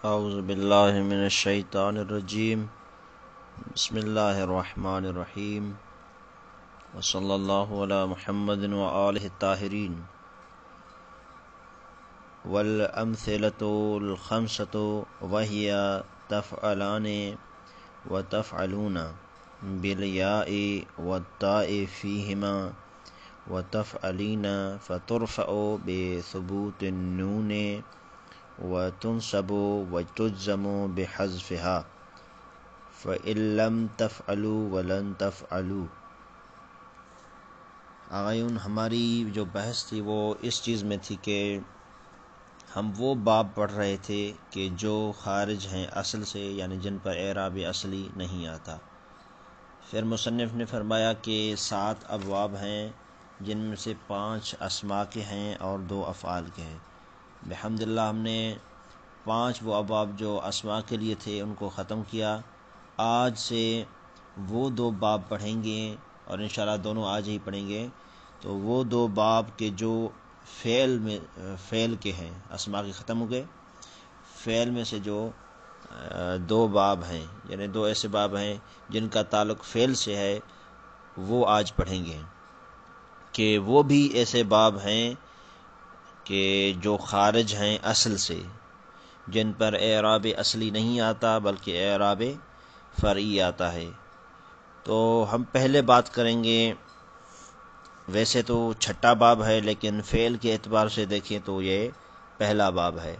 اعوذ باللہ من الشیطان الرجیم بسم اللہ الرحمن الرحیم وصلی اللہ علی محمد وآلہ الطاہرین والامثلۃ الخمسۃ وہی تفعلان وتفعلون بالیاء والتاء فیہما وتفعلین فترفع بثبوت النون وتنصب وتجزم بحذفها فإن لم تفعلوا ولن تفعلوا۔ آغایون ہماری جو بحث تھی وہ اس چیز میں تھی کہ ہم وہ باب پڑھ رہے تھے کہ جو خارج ہیں اصل سے، یعنی جن پر اعراب اصلی نہیں آتا۔ پھر مصنف نے فرمایا کہ 7 ابواب ہیں، جن میں سے 5 اسماء کے ہیں اور 2 افعال کے ہیں۔ بحمداللہ ہم نے 5 وہ ابواب جو اسماء کے لیے تھے ان کو ختم کیا۔ آج سے وہ 2 باب پڑھیں گے اور انشاءاللہ دونوں آج ہی پڑھیں گے۔ تو وہ 2 باب کے جو فعل کے ہیں، اسماء کے ختم ہو گئے، فعل میں سے جو 2 باب ہیں، یعنی 2 ایسے باب ہیں جن کا تعلق فعل سے ہے، وہ آج پڑھیں گے۔ کہ وہ بھی ایسے باب ہیں کہ جو خارج ہیں اصل سے، جن پر اعراب اصلی نہیں آتا بلکہ اعراب فرعی آتا ہے۔ تو ہم پہلے بات کریں گے، ویسے تو 6واں باب ہے لیکن فعل کے اعتبار سے دیکھیں تو یہ پہلا باب ہے۔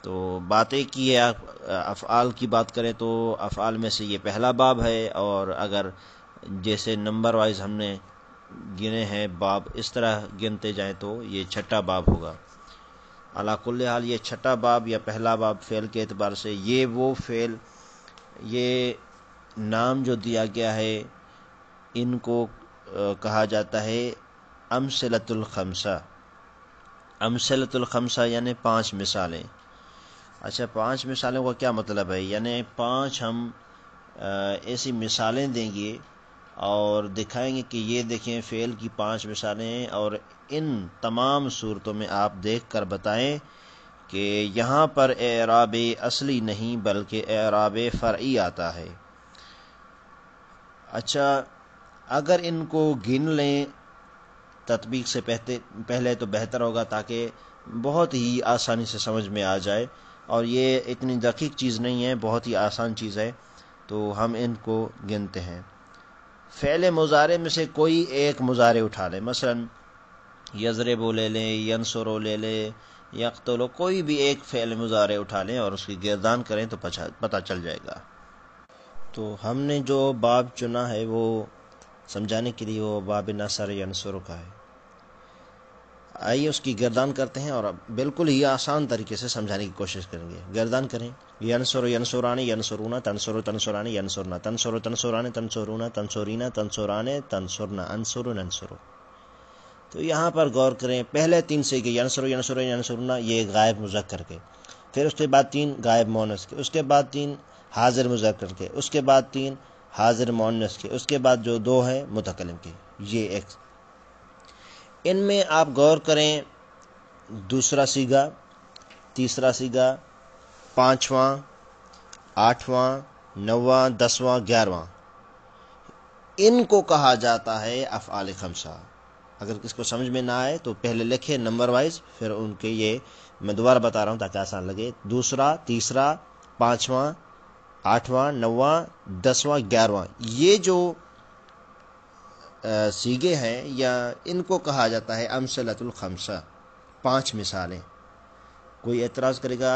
تو باتیں کی ہے، افعال کی بات کریں تو افعال میں سے یہ پہلا باب ہے، اور اگر جیسے نمبر وائز ہم نے گنے ہیں باب، اس طرح گنتے جائیں تو یہ 6واں باب ہوگا۔ علی کل حال یہ 6واں باب یا پہلا باب فعل کے اعتبار سے، یہ وہ فعل، یہ نام جو دیا گیا ہے ان کو کہا جاتا ہے امثلۃ الخمسہ۔ امثلۃ الخمسہ یعنی 5 مثالیں۔ اچھا، 5 مثالوں کا کیا مطلب ہے؟ یعنی 5 ہم ایسی مثالیں دیں گے اور دکھائیں گے کہ یہ دیکھیں فعل کی 5 مثالیں ہیں، اور ان تمام صورتوں میں آپ دیکھ کر بتائیں کہ یہاں پر اعراب اصلی نہیں بلکہ اعراب فرعی آتا ہے۔ اچھا، اگر ان کو گن لیں تطبیق سے پہلے تو بہتر ہوگا، تاکہ بہت ہی آسانی سے سمجھ میں آ جائے، اور یہ اتنی دقیق چیز نہیں ہے، بہت ہی آسان چیز ہے۔ تو ہم ان کو گنتے ہیں۔ فعل مضارع میں سے کوئی ایک مضارع اٹھا لیں، مثلا یضرب لے لیں، ینصر لے لیں، یقتل، کوئی بھی ایک فعل مضارع اٹھا لیں اور اس کی گردان کریں تو پتہ چل جائے گا۔ تو ہم نے جو باب چنا ہے وہ سمجھانے کے لیے وہ باب نصر ینصر کا ہے۔ آئیے اس کی گردان کرتے ہیں اور بالکل ہی آسان طریقے سے سمجھانے کی کوشش کریں گے۔ گردان کریں، ینصر ینصران ینصرون، تنصر تنصران ینصرنا، تنصر تنصران تنصرون، تنصرین تنصران تنصرنا، انصر ننصر۔ تو یہاں پر غور کریں، پہلے 3 سے کہ ینصر ینصر ینصرنا، یہ غائب مذکر کے، پھر اس کے بعد 3 غائب مؤنث کے، اس کے بعد 3 حاضر مذکر کے، اس کے بعد 3 حاضر مؤنث کے، اس کے بعد جو 2 ہیں متکلم کے۔ یہ ایک، ان میں آپ غور کریں، دوسرا صیغہ، تیسرا صیغہ، 5واں، 8واں، 9واں، 10واں، 11واں، ان کو کہا جاتا ہے افعال خمسہ۔ اگر کس کو سمجھ میں نہ آئے تو پہلے لکھے نمبر وائز، پھر ان کے یہ میں دوبارہ بتا رہا ہوں تاکہ آسان لگے۔ دوسرا، تیسرا، 5واں، 8واں، 9واں، 10واں، 11واں، یہ جو صیغے ہیں یا ان کو کہا جاتا ہے امثلۃ الخمسہ، 5 مثالیں۔ کوئی اعتراض کرے گا،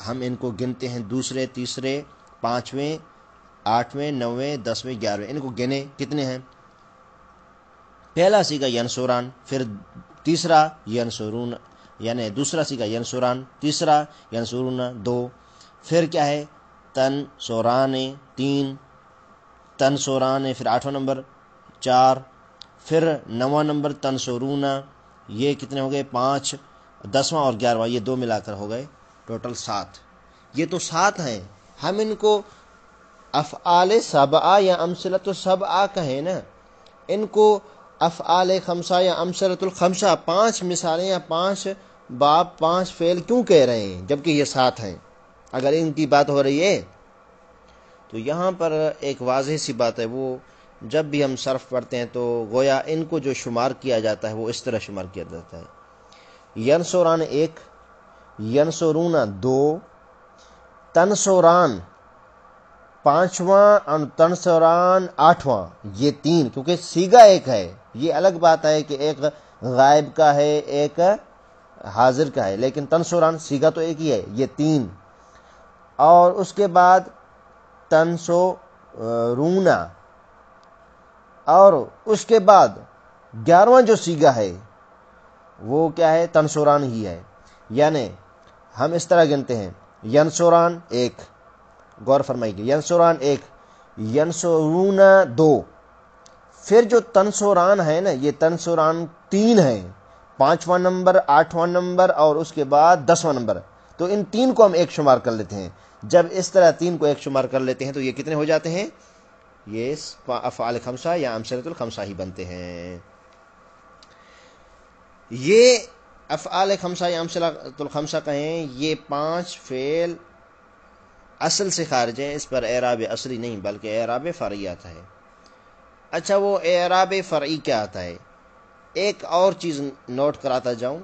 ہم ان کو گنتے ہیں، دوسرے، تیسرے، 5ویں، 8ویں، 9ویں، 10ویں، 11ویں، ان کو گنے کتنے ہیں؟ پہلا صیغہ ینصران، پھر تیسرا ینصرون، یعنی دوسرا صیغہ ینصران، تیسرا ینصرون 2، پھر کیا ہے تنصران 3، تنصران پھر 8واں نمبر 4، پھر 9واں نمبر تنصرون، یہ کتنے ہو گئے 5، 10واں اور 11واں یہ 2 ملا کر ہو گئے ٹوٹل 7۔ یہ تو 7 ہیں، ہم ان کو افعال سبعہ یا امثلۃ السبعہ کہیں نا، ان کو افعال خمسہ یا امثلۃ الخمسہ، 5 مثالیں یا 5 باب، 5 فعل کیوں کہہ رہے ہیں جبکہ یہ 7 ہیں؟ اگر ان کی بات ہو رہی ہے تو یہاں پر ایک واضح سی بات ہے، وہ جب بھی ہم صرف پڑھتے ہیں تو گویا ان کو جو شمار کیا جاتا ہے وہ اس طرح شمار کیا جاتا ہے: ینصران 1، ینصرون 2، تنصران 5واں اور تنصران 8واں، یہ 3، کیونکہ سیگا ایک ہے۔ یہ الگ بات ہے کہ ایک غائب کا ہے ایک حاضر کا ہے، لیکن تنصران سیگا تو ایک ہی ہے، یہ 3۔ اور اس کے بعد تنصرون، اور اس کے بعد 11واں جو سیگا ہے وہ کیا ہے؟ تنصران ہی ہے۔ یعنی ہم اس طرح گنتے ہیں: ینصران 1، غور فرمائیے، ینصران 1، ینصرون 2، پھر جو تنصران ہے نا، یہ تنصران 3 ہے، 5واں نمبر، 8واں نمبر اور اس کے بعد 10واں نمبر، تو ان 3 کو ہم ایک شمار کر لیتے ہیں۔ جب اس طرح 3 کو ایک شمار کر لیتے ہیں تو یہ کتنے ہو جاتے ہیں؟ یہ افعال خمسہ یا امثلۃ الخمسہ ہی بنتے ہیں۔ یہ افعال خمسہ یا امثلۃ الخمسہ کہیں، یہ 5 فعل اصل سے خارج ہیں، اس پر اعراب اصلی نہیں بلکہ اعراب فرعی آتا ہے۔ اچھا، وہ اعراب فرعی کیا آتا ہے؟ ایک اور چیز نوٹ کراتا جاؤں،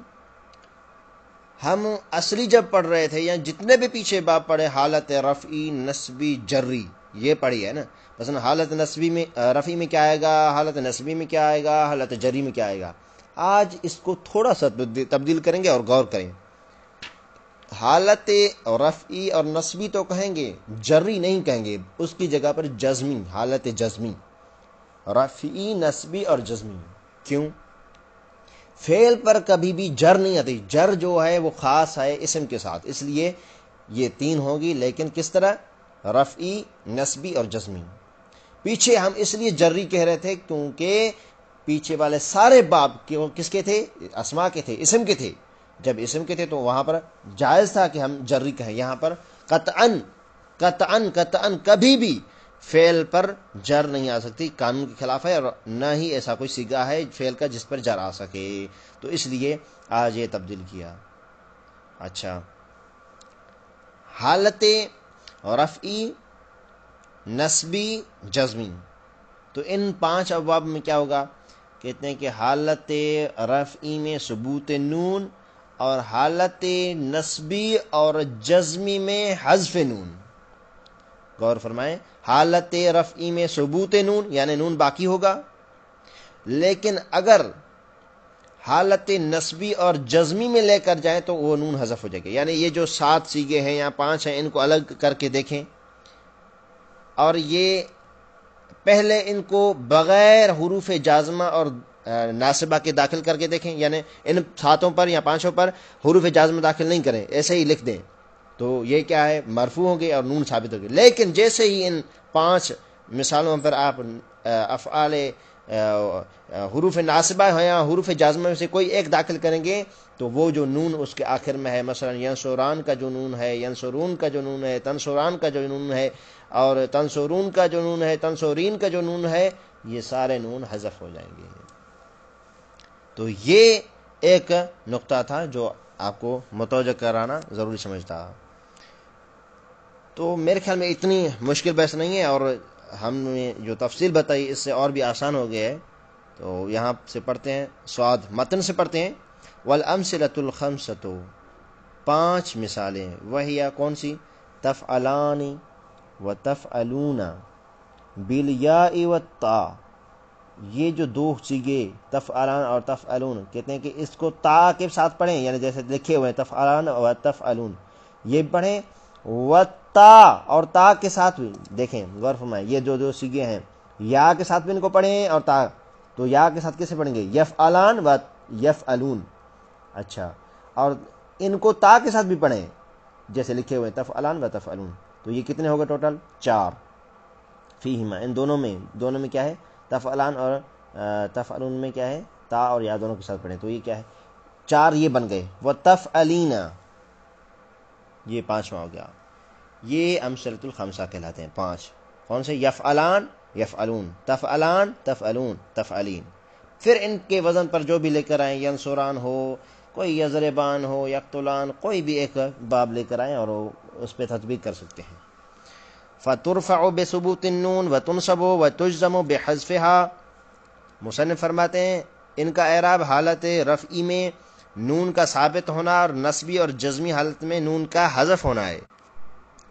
ہم اصلی جب پڑھ رہے تھے یا جتنے بھی پیچھے باب پڑھے، حالت رفعی، نصبی، جری، یہ پڑھی ہے نا۔ مثلا حالت نصبی میں رفعی میں کیا آئے گا، حالت نصبی میں کیا آئے گا، حالت جری میں کیا آئے گا۔ آج اس کو تھوڑا سا تبدیل کریں گے اور غور کریں۔ حالت رفعی اور نصبی تو کہیں گے، جری نہیں کہیں گے، اس کی جگہ پر جزمی، حالت جزمی، رفعی، نصبی اور جزمی۔ کیوں؟ فعل پر کبھی بھی جر نہیں آتی، جر جو ہے وہ خاص ہے اسم کے ساتھ، اس لیے یہ 3 ہوگی، لیکن کس طرح؟ رفعی، نصبی اور جزمی۔ پیچھے ہم اس لیے جری کہہ رہے تھے کیونکہ پیچھے والے سارے باب کس کے تھے؟ اسما کے تھے، اسم کے تھے۔ جب اسم کے تھے تو وہاں پر جائز تھا کہ ہم جری کہیں۔ یہاں پر قطعاً قطعاً قطعاً کبھی بھی فعل پر جر نہیں آ سکتی، قانون کے خلاف ہے، اور نہ ہی ایسا کوئی صیغہ ہے فعل کا جس پر جر آ سکے، تو اس لیے آج یہ تبدیل کیا۔ اچھا، حالت رفعی، نصبی، جزمی، تو ان 5 ابواب میں کیا ہوگا؟ کہتے ہیں کہ حالت رفعی میں ثبوت نون، اور حالت نصبی اور جزمی میں حذف نون۔ غور فرمائیں، حالت رفعی میں ثبوت نون یعنی نون باقی ہوگا، لیکن اگر حالت نصبی اور جزمی میں لے کر جائیں تو وہ نون حذف ہو جائے گا۔ یعنی یہ جو 7 سیغے ہیں یا 5 ہیں، ان کو الگ کر کے دیکھیں، اور یہ پہلے ان کو بغیر حروف جازمہ اور ناصبہ کے داخل کر کے دیکھیں، یعنی ان 7 پر یا 5 پر حروف جازمہ داخل نہیں کریں، ایسے ہی لکھ دیں، تو یہ کیا ہے؟ مرفوع ہوں گے اور نون ثابت ہوگی۔ لیکن جیسے ہی ان 5 مثالوں پر آپ افعال حروف ناصبہ ہیں یا حروف جازمہ میں سے کوئی ایک داخل کریں گے تو وہ جو نون اس کے آخر میں ہے، مثلا ینصران کا جو نون ہے، ینصرون کا جو نون ہے، تنصران کا جو نون ہے، اور تنصرون کا جو نون ہے، تنصرین کا جو نون ہے، یہ سارے نون حذف ہو جائیں گے۔ تو یہ ایک نقطہ تھا جو آپ کو متوجہ کرانا ضروری سمجھتا۔ تو میرے خیال میں اتنی مشکل بحث نہیں ہے، اور ہم نے جو تفصیل بتائی اس سے اور بھی آسان ہو گیا ہے۔ تو یہاں سے پڑھتے ہیں، سواد متن سے پڑھتے ہیں: والامثلۃ الخمسۃ، 5 مثالیں، وہی کون سی؟ تفعلان و تفعلون بالیاء والتاء، یہ جو 2 صیغے تفعلان اور تفعلون، کہتے ہیں کہ اس کو تا کے ساتھ پڑھیں، یعنی جیسے لکھے ہوئے ہیں تفعلان و تفعلون، یہ پڑھیں، وتا اور تا کے ساتھ بھی دیکھیں، غور فرمائیں، یہ جو 2 صیغے ہیں، یا کے ساتھ بھی ان کو پڑھیں، اور تا، تو یا کے ساتھ کیسے پڑھیں گے؟ یفعلان و یفعلون۔ اچھا، اور ان کو تا کے ساتھ بھی پڑھیں، جیسے لکھے ہوئے تفعلان و تفعلون، تو یہ کتنے ہو گئے ٹوٹل؟ 4۔ فیہما، ان دونوں میں کیا ہے؟ تفعلان اور تفعلون میں کیا ہے؟ تا اور یا دونوں کے ساتھ پڑھیں، تو یہ کیا ہے؟ 4 یہ بن گئے۔ وتفعلین، یہ 5واں ہو گیا۔ یہ امثلۃ الخمسہ کہلاتے ہیں، 5۔ کون سے؟ یفعلان، یفعلون، تفعلان، تفعلون، تفعلین۔ پھر ان کے وزن پر جو بھی لے کر آئیں، ینصران ہو کوئی یضربان ہو، یقتلان، کوئی بھی ایک باب لے کر آئیں اور اس پہ تطبیق کر سکتے ہیں۔ فَتُرْفَعُ بِثُبُوتِ النُّونِ وَتُنْصَبُ وَتُجْزَمُ بِحَذْفِهَا۔ مصنف فرماتے ہیں ان کا اعراب حالت رفعی میں نون کا ثابت ہونا اور نصبی اور جزمی حالت میں نون کا حذف ہونا ہے۔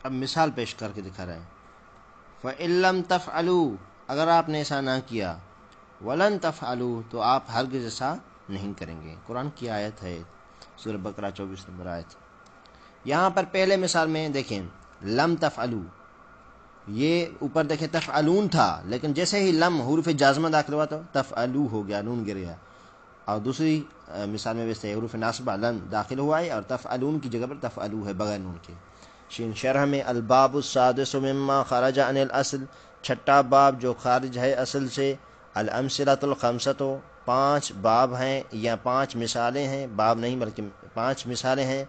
اب مثال پیش کر کے دکھا رہے ہیں۔ فَإِن لَّمْ تَفْعَلُوا، اگر آپ نے ایسا نہ کیا، وَلَن تَفْعَلُوا، تو آپ ہرگز ایسا نہیں کریں گے۔ قرآن کی آیت ہے، سورہ بقرہ 24 نمبر آیت۔ یہاں پر پہلے مثال میں دیکھیں لم تفعلوا، یہ اوپر دیکھیں تفعلون تھا، لیکن جیسے ہی لم حروف جازمہ داخل ہوا تو تفعلو ہو گیا، نون گر گیا۔ اور دوسری مثال میں ویسے حروف ناصبہ لن داخل ہوا ہے اور تفعلون کی جگہ پر تفعلو ہے بغیر نون کے۔ شرح میں الباب السادس مما خرج عن الاصل، چھٹا باب جو خارج ہے اصل سے۔ الامثلۃ الخمسۃ، 5 باب ہیں یا 5 مثالیں ہیں، باب نہیں بلکہ 5 مثالیں ہیں۔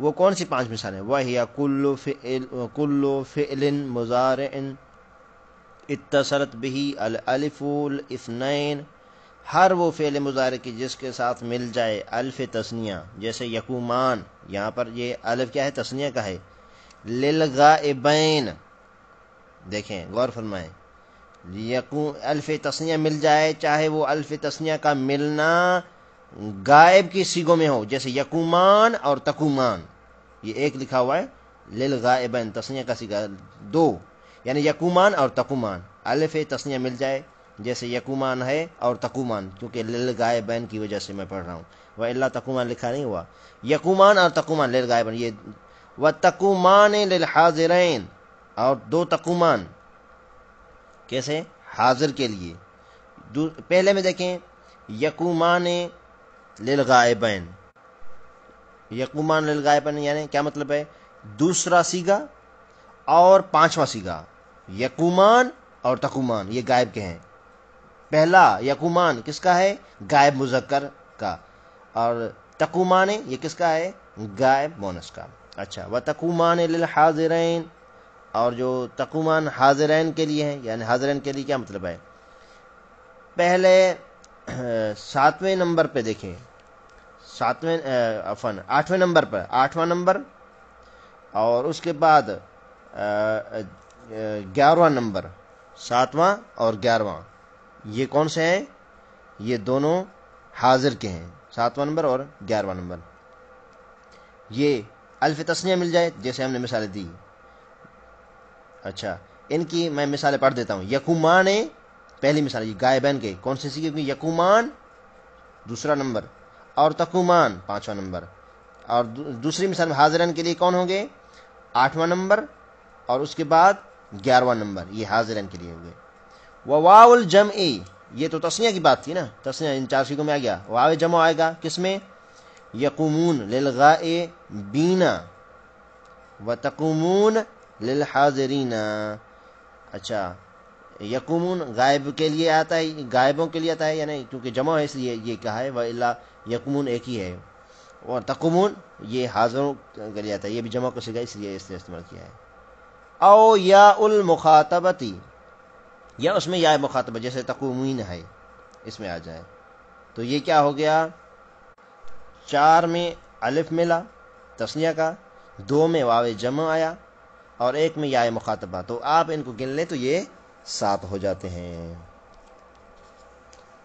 وہ کون سی 5 مثالیں؟ وَهِيَ كُلُّ فِعْلٍ مُضَارِعٍ اتصلت به الالف الاثنین، ہر وہ فعل مضارع کی جس کے ساتھ مل جائے الف تثنیہ، جیسے یقومان، یہاں پر یہ الف کیا ہے؟ تثنیہ کا ہے۔ للغائبین، دیکھیں غور فرمائیں، الف تثنیہ مل جائے، چاہے وہ الف تثنیہ کا ملنا غائب کی صیغوں میں ہو، جیسے یقومان اور تقومان، یہ ایک لکھا ہوا ہے للغائبین، تثنیہ کا صیغہ 2، یعنی یقومان اور تقومان، الف تثنیہ مل جائے جیسے یقومان ہے اور تقومان، کیونکہ للغائبین کی وجہ سے میں پڑھ رہا ہوں، وَإِلَّا تقومان لکھا نہیں ہوا، یقومان اور تقومان للغائبین، یہ وَتَقُومَانِ لِلْحَاضِرَيْن، اور 2 تقومان کیسے؟ حاضر کے لیے۔ پہلے میں دیکھیں یقومان للغائبین، یقومان للغائبین یعنی کیا مطلب ہے؟ دوسرا صیغہ اور 5واں صیغہ، یقومان اور تقومان یہ غائب کے ہیں۔ پہلا یقومان کس کا ہے؟ غائب مذکر کا، اور تقومان یہ کس کا ہے؟ غائب مونس کا۔ اچھا، وَتَقُومَانِ لِلْحَاضِرَيْن، اور جو تقومان حاضرین کے لیے ہیں، یعنی حاضرین کے لیے کیا مطلب ہے؟ پہلے 7ویں نمبر پہ دیکھیں، 8ویں نمبر پر، 8واں نمبر، اور اس کے بعد 11واں نمبر، 7واں اور 11واں، یہ کون سے ہیں؟ یہ دونوں حاضر کے ہیں، 7واں نمبر اور 11واں نمبر۔ یہ الف تثنیہ مل جائے جیسے ہم نے مثالیں دی۔ اچھا، ان کی میں مثالیں پڑھ دیتا ہوں۔ یقومان پہلی مثال، یہ غائبین کے کون سے سیکھے؟ یقومان دوسرا نمبر اور تقومان 5واں نمبر، اور دوسری مثال میں حاضرین کے لیے کون ہوں گے؟ 8واں نمبر اور اس کے بعد 11واں نمبر، یہ حاضرین کے لیے ہو گئے۔ وواو الجمع، یہ تو تثنیہ کی بات تھی نا، تثنیہ ان 4 صیغوں میں آ گیا۔ واو جمع آئے گا کس میں؟ یقومون للغائبین وتقومون للحاضرین۔ اچھا، یقومون غائب کے لیے آتا ہے، غائبوں کے لیے آتا ہے، یعنی کیونکہ جمع ہے اس لیے یہ کہا ہے، وَإِلَّا یقومون ایک ہی ہے، اور تقومون یہ حاضروں کے لیے آتا ہے، یہ بھی جمع کو سگا اس لیے اس نے استعمال کیا ہے۔ او یا المخاطبتی، یا اس میں یا مخاطبہ جیسے تقومین ہے اس میں آ جائے، تو یہ کیا ہو گیا؟ 4 میں الف ملا تثنیہ کا، 2 میں واو جمع آیا اور 1 میں یا مخاطبہ، تو آپ ان کو گن لیں تو یہ 7 ہو جاتے ہیں۔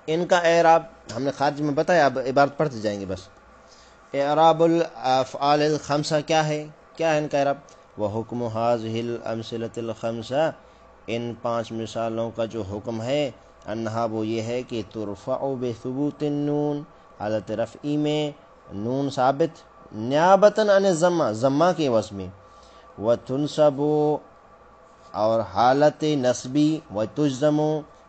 ان کا اعراب ہم نے خارج میں بتایا، اب عبارت پڑھتے جائیں گے بس۔ اعراب الافعال الخمسہ کیا ہے؟ کیا ہے ان کا اعراب؟ وحکم هذه الامثلۃ الخمسہ، ان 5 مثالوں کا جو حکم ہے، انہا وہ یہ ہے کہ ترفع بثبوت النون، حالت رفعی میں نون ثابت، نیابتاً عن الضمہ، ضمہ کے عوض میں، وتنصب اور حالت نصبی، وتجزم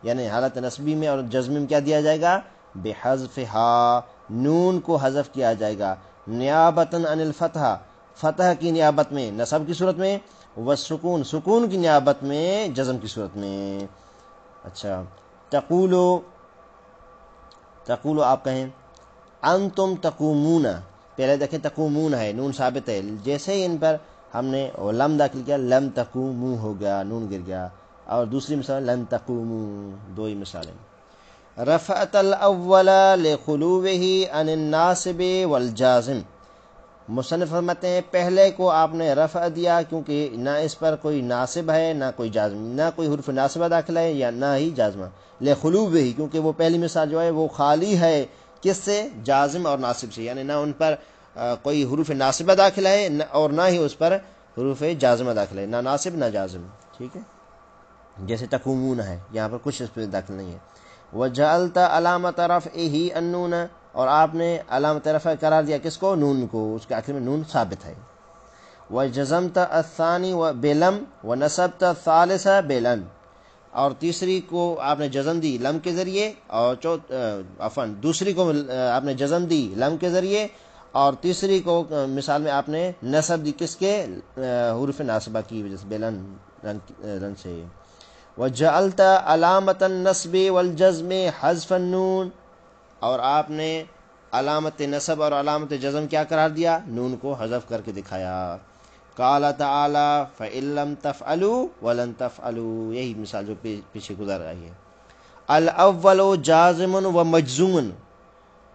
یعنی حالت نصبی میں اور جزم میں کیا دیا جائے گا؟ بحذفها، نون کو حذف کیا جائے گا، نیابتاً عن الفتح، فتح کی نیابت میں نصب کی صورت میں، والسکون، سکون کی نیابت میں جزم کی صورت میں۔ اچھا، تقولو آپ کہیں انتم تقومون، پہلے دیکھیں تقومون ہے، نون ثابت ہے، جیسے ہی ان پر ہم نے لم داخل کیا، لم تقومو ہو گیا، نون گر گیا۔ اور دوسری مثال لن تقومو، 2 ہی مثالیں۔ رفعت الاول لخلوه عن الناصب والجازم، مصنف فرماتے ہیں پہلے کو آپ نے رفع دیا کیونکہ نہ اس پر کوئی ناصب ہے نہ کوئی جازم، نہ کوئی حرف ناصبہ داخل ہے یا نہ ہی جازمہ، لخلوه ہی کیونکہ وہ پہلی مثال جو ہے وہ خالی ہے کس سے؟ جازم اور ناصب سے، یعنی نہ ان پر کوئی حروف ناصبہ داخل ہے اور نہ ہی اس پر حروف جازمہ داخل ہے، نہ ناصب نہ جازم، ٹھیک ہے، جیسے تقومون ہے، یہاں پر کچھ اس پہ داخل نہیں ہے۔ وجعلت علامت رفعہ النون، اور آپ نے علامت رفع قرار دیا کس کو؟ نون کو، اس کے آخر میں نون ثابت ہے۔ وجزمت الثانی بلم ونصبت الثالث بلن، اور تیسری کو آپ نے جزم دی لم کے ذریعے، اور دوسری کو آپ نے جزم دی لم کے ذریعے، اور تیسری کو مثال میں آپ نے نصب دی کس کے؟ حروف ناصبہ کی وجہ سے، بلن لن سے۔ وجعلت علامت النصب والجزم حذف النون، اور آپ نے علامت نصب اور علامت جزم کیا قرار دیا؟ نون کو حذف کر کے دکھایا۔ قال تعالی فإن لم تفعلوا ولن تفعلوا، یہی مثال جو پیچھے گزر رہی ہے۔ الاول جازم و مجزوم،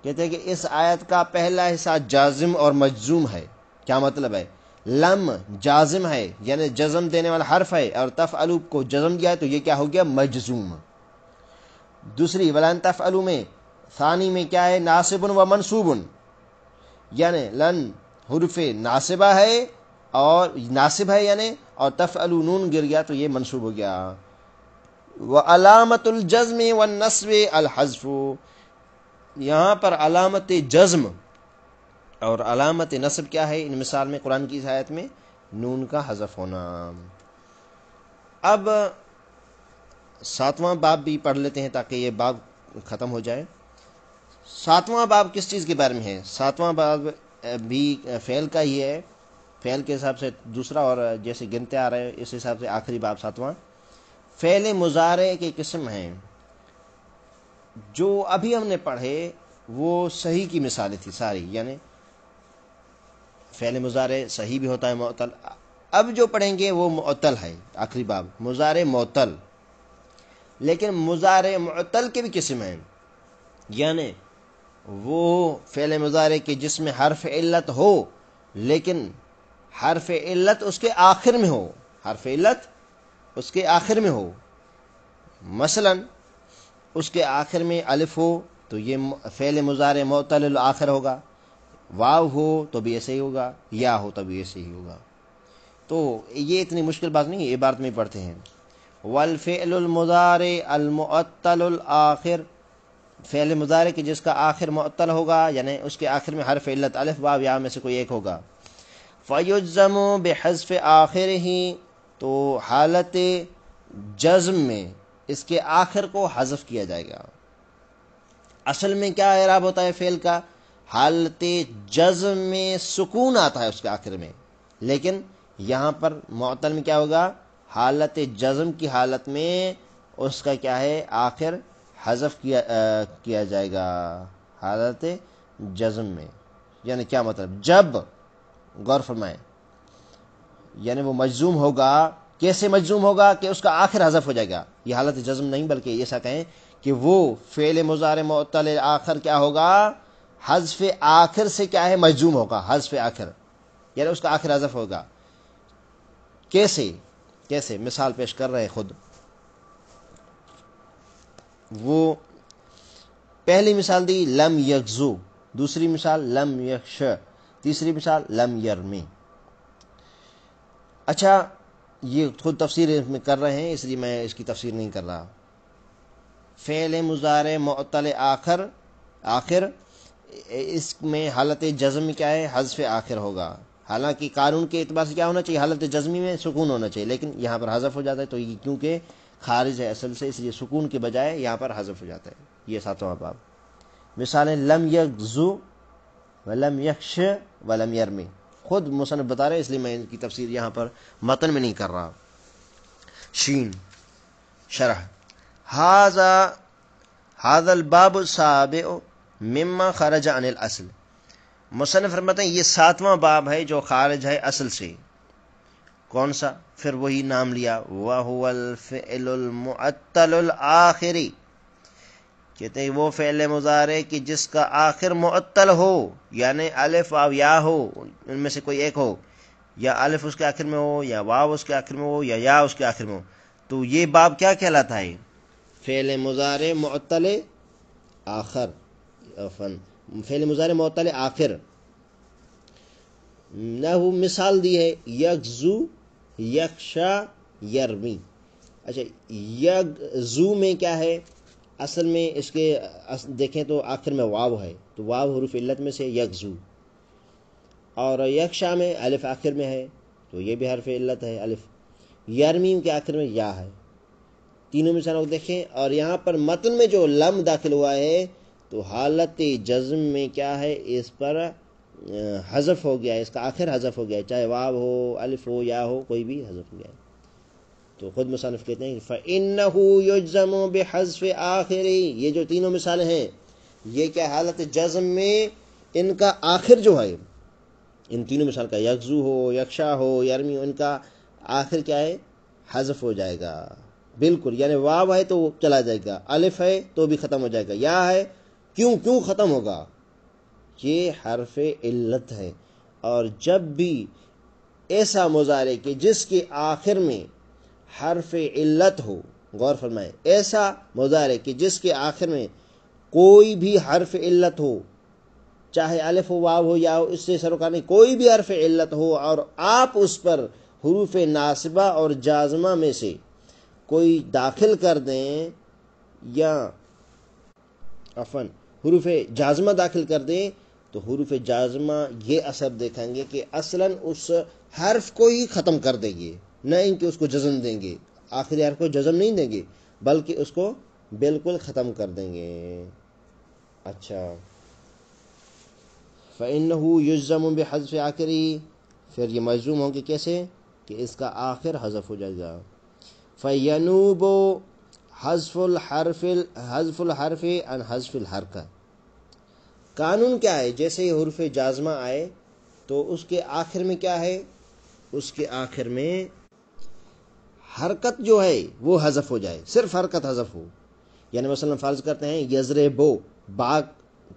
کہتے ہیں کہ اس آیت کا پہلا حصہ جازم اور مجزوم ہے۔ کیا مطلب ہے؟ لم جازم ہے یعنی جزم دینے والا حرف ہے، اور تفعلوا کو جزم دیا ہے تو یہ کیا ہو گیا؟ مجزوم۔ دوسری ولن تفعلوا میں ثانی میں کیا ہے؟ ناصب و منصوب، یعنی لن حرف ناصبہ ہے اور ناصب ہے یعنی، اور تفعلوا نون گر گیا تو یہ منصوب ہو گیا۔ وعلامت الجزم والنصب الحذف، یہاں پر علامت جزم اور علامت نصب کیا ہے؟ ان مثال میں قرآن کی اس آیت میں نون کا حذف ہونا۔ اب 7واں باب بھی پڑھ لیتے ہیں تاکہ یہ باب ختم ہو جائے۔ 7واں باب کس چیز کے بارے میں ہے؟ 7واں باب بھی فعل کا ہی ہے، فعل کے حساب سے دوسرا، اور جیسے گنتے آ رہے ہیں اس حساب سے آخری باب 7واں۔ فعل مضارع کے قسم ہیں، جو ابھی ہم نے پڑھے وہ صحیح کی مثالیں تھی ساری، یعنی فعل مضارع صحیح بھی ہوتا ہے معطل۔ اب جو پڑھیں گے وہ معطل ہے، آخری باب مضارع معطل۔ لیکن مضارع معطل کے بھی قسم ہیں، یعنی وہ فعل مضارع کے جس میں حرف علت ہو لیکن حرف علت اس کے آخر میں ہو، حرف علت اس کے آخر میں ہو، مثلا اس کے آخر میں الف ہو تو یہ فعل مضارع معطل الآخر ہوگا، واو ہو تو بھی ایسے ہی ہوگا، یا ہو تو بھی ایسے ہی ہوگا۔ تو یہ اتنی مشکل بات نہیں ہے، عبارت میں پڑھتے ہیں۔ والفعل المضارع المعطل الآخر، فعل مضارع کی جس کا آخر معطل ہوگا یعنی اس کے آخر میں حرف علت الف واو یا میں سے کوئی ایک ہوگا۔ فیجزم بحذف آخرہ، تو حالت جزم میں اس کے آخر کو حذف کیا جائے گا۔ اصل میں کیا اعراب ہوتا ہے فعل کا؟ حالت جزم میں سکون آتا ہے اس کے آخر میں، لیکن یہاں پر معطل میں کیا ہوگا؟ حالت جزم کی حالت میں اس کا کیا ہے؟ آخر حذف کیا جائے گا حالت جزم میں۔ یعنی کیا مطلب؟ جب غور فرمائیں، یعنی وہ مجزوم ہوگا، کیسے مجزوم ہوگا؟ کہ اس کا آخر حذف ہو جائے گا، یہ حالت جزم نہیں بلکہ ایسا کہیں کہ وہ فعل مضارع معطل آخر کیا ہوگا؟ حذف آخر سے کیا ہے؟ مجزوم ہوگا، حذف آخر یعنی اس کا آخر حذف ہوگا۔ کیسے مثال پیش کر رہے خود، وہ پہلی مثال دی لم یغزو، دوسری مثال لم یخش، تیسری مثال لم یرمی۔ اچھا یہ خود تفسیر میں کر رہے ہیں اس لیے میں اس کی تفسیر نہیں کر رہا۔ فعل مضارع معطل آخر اس میں حالت جزم کیا ہے؟ حذف آخر ہوگا، حالانکہ قانون کے اعتبار سے کیا ہونا چاہیے؟ حالت جزمی میں سکون ہونا چاہیے، لیکن یہاں پر حذف ہو جاتا ہے، تو یہ کیونکہ خارج ہے اصل سے اس لیے سکون کے بجائے یہاں پر حذف ہو جاتا ہے۔ یہ 7واں باب۔ مثالیں لم یغزو ولم یخش ولم یرمی، خود مصنف بتا رہے ہیں اس لیے میں ان کی تفسیر یہاں پر متن میں نہیں کر رہا۔ شین شرح ھذا الباب السابع مما خرج عن الاصل، مصنف فرماتے ہیں یہ 7واں باب ہے جو خارج ہے اصل سے۔ کون سا؟ پھر وہی نام لیا، وَهُوَ الْفِعْلُ الْمُعَطَّلُ الْآخِرِ، کہتے ہیں وہ فعل مضارع کہ جس کا آخر معطل ہو، یعنی الف واو یا ہو، ان میں سے کوئی ایک ہو، یا الف اس کے آخر میں ہو، یا واو اس کے آخر میں ہو، یا اس کے آخر میں ہو، تو یہ باب کیا کہلاتا ہے؟ فعل مضارع معطل آخر، فعل مضارع معطل آخر۔ نہ وہ مثال دی ہے یغزو، یخشا، یرمی۔ اچھا، یغزو میں کیا ہے؟ اصل میں اس کے دیکھیں تو آخر میں واو ہے، تو واو حروف علت میں سے یغزو، اور یخشا میں الف آخر میں ہے تو یہ بھی حرف علت ہے الف، یرمیم کے آخر میں یا ہے۔ تینوں مثالوں کو دیکھیں، اور یہاں پر متن میں جو لم داخل ہوا ہے تو حالت جزم میں کیا ہے؟ اس پر حذف ہو گیا ہے، اس کا آخر حذف ہو گیا ہے، چاہے واو ہو، الف ہو، یا ہو، کوئی بھی حذف ہو گیا ہے۔ تو خود مصنف کہتے ہیں فَإِنَّهُ يُجْزَمُ بِحَذْفِ آخِرِ، یہ جو تینوں مثالیں ہیں یہ کیا حالت جزم میں ان کا آخر جو ہے، ان تینوں مثال کا یغزو ہو، یخشا ہو، یرمی، ان کا آخر کیا ہے؟ حذف ہو جائے گا بالکل، یعنی واو ہے تو چلا جائے گا، الف ہے تو بھی ختم ہو جائے گا، یا ہے کیوں ختم ہوگا؟ یہ حرف علت ہے۔ اور جب بھی ایسا مضارع کہ جس کے آخر میں حرف علت ہو، غور فرمائیں، ایسا مضارع کہ جس کے آخر میں کوئی بھی حرف علت ہو، چاہے الف ہو، واو ہو، یا ہو، اس سے سروکار نہیں، کوئی بھی حرف علت ہو، اور آپ اس پر حروف ناصبہ اور جازمہ میں سے کوئی داخل کر دیں، یا حروف جازمہ داخل کر دیں، تو حروف جازمہ یہ اثر دیکھیں گے کہ اصلاً اس حرف کو ہی ختم کر دیں گے، نہ ان کہ اس کو جزم دیں گے، آخری حرف کو جزم نہیں دیں گے بلکہ اس کو بالکل ختم کر دیں گے۔ اچھا، فَإِنَّهُ يُجْزَمُ بِحَذْفِ آخِرِهِ، پھر یہ مجزوم ہوں گے کیسے؟ کہ اس کا آخر حذف ہو جائے گا۔ فَيَنُوبُ حذف الحرف عن حذف الحرکہ، قانون کیا ہے؟ جیسے ہی حروف جازمہ آئے تو اس کے آخر میں کیا ہے؟ اس کے آخر میں حرکت جو ہے وہ حذف ہو جائے، صرف حرکت حذف ہو، یعنی مثلا فرض کرتے ہیں یضربو، با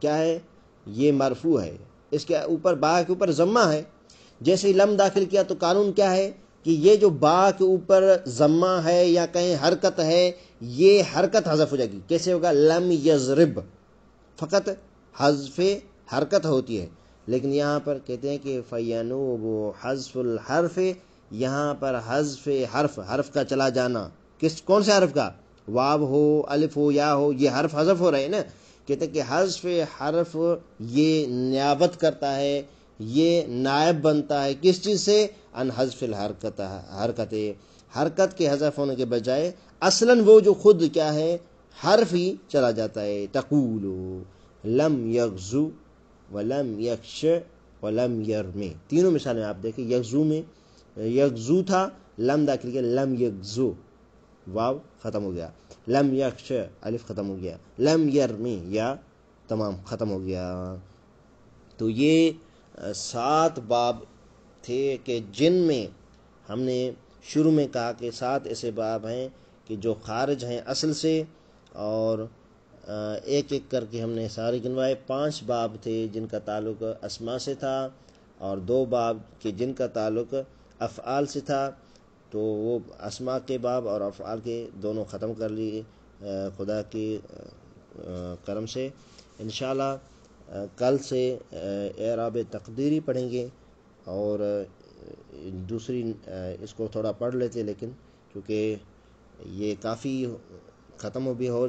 کیا ہے؟ یہ مرفوع ہے، اس کے اوپر با کے اوپر ضمہ ہے، جیسے ہی لم داخل کیا تو قانون کیا ہے؟ کہ یہ جو با کے اوپر ضمہ ہے یا کہیں حرکت ہے، یہ حرکت حذف ہو جائے گی۔ کیسے ہوگا؟ لم یضرب، فقط حذف حرکت ہوتی ہے، لیکن یہاں پر کہتے ہیں کہ فینوب حذف الحرف، یہاں پر حذف حرف کا چلا جانا، کون سے حرف کا؟ واو ہو، الف ہو، یا ہو، یہ حرف حذف ہو رہے ہیں نا، کہتے ہیں کہ حذف حرف یہ نیابت کرتا ہے، یہ نائب بنتا ہے کس چیز سے؟ ان حذف حرکت حرکت کے حذف ہونے کے بجائے اصلاً وہ جو خود کیا ہے؟ حرف ہی چلا جاتا ہے۔ تقول لم یغزو ولم یخش ولم یرمی، تینوں مثالیں آپ دیکھیں، یغزو میں یغزو تھا، لم داخل کیا، لم یغزو، واو ختم ہو گیا، لم یخش الف ختم ہو گیا، لم یرمی یا تمام ختم ہو گیا۔ تو یہ 7 باب تھے کہ جن میں ہم نے شروع میں کہا کہ 7 ایسے باب ہیں کہ جو خارج ہیں اصل سے، اور ایک ایک کر کے ہم نے سارے گنوائے۔ 5 باب تھے جن کا تعلق اسماء سے تھا، اور 2 باب کہ جن کا تعلق افعال سے تھا، تو وہ اسماء کے باب اور افعال کے دونوں ختم کر لیے خدا کے کرم سے۔ انشاءاللہ کل سے اعراب تقدیری پڑھیں گے، اور دوسری اس کو تھوڑا پڑھ لیتے، لیکن کیونکہ یہ کافی ختم ہو بھی ہو،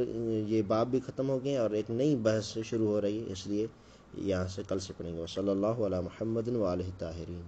یہ باب بھی ختم ہو گئے اور ایک نئی بحث شروع ہو رہی ہے، اس لیے یہاں سے کل سے پڑھیں گے۔ صلی اللہ علی محمد و آلہ طاہرین۔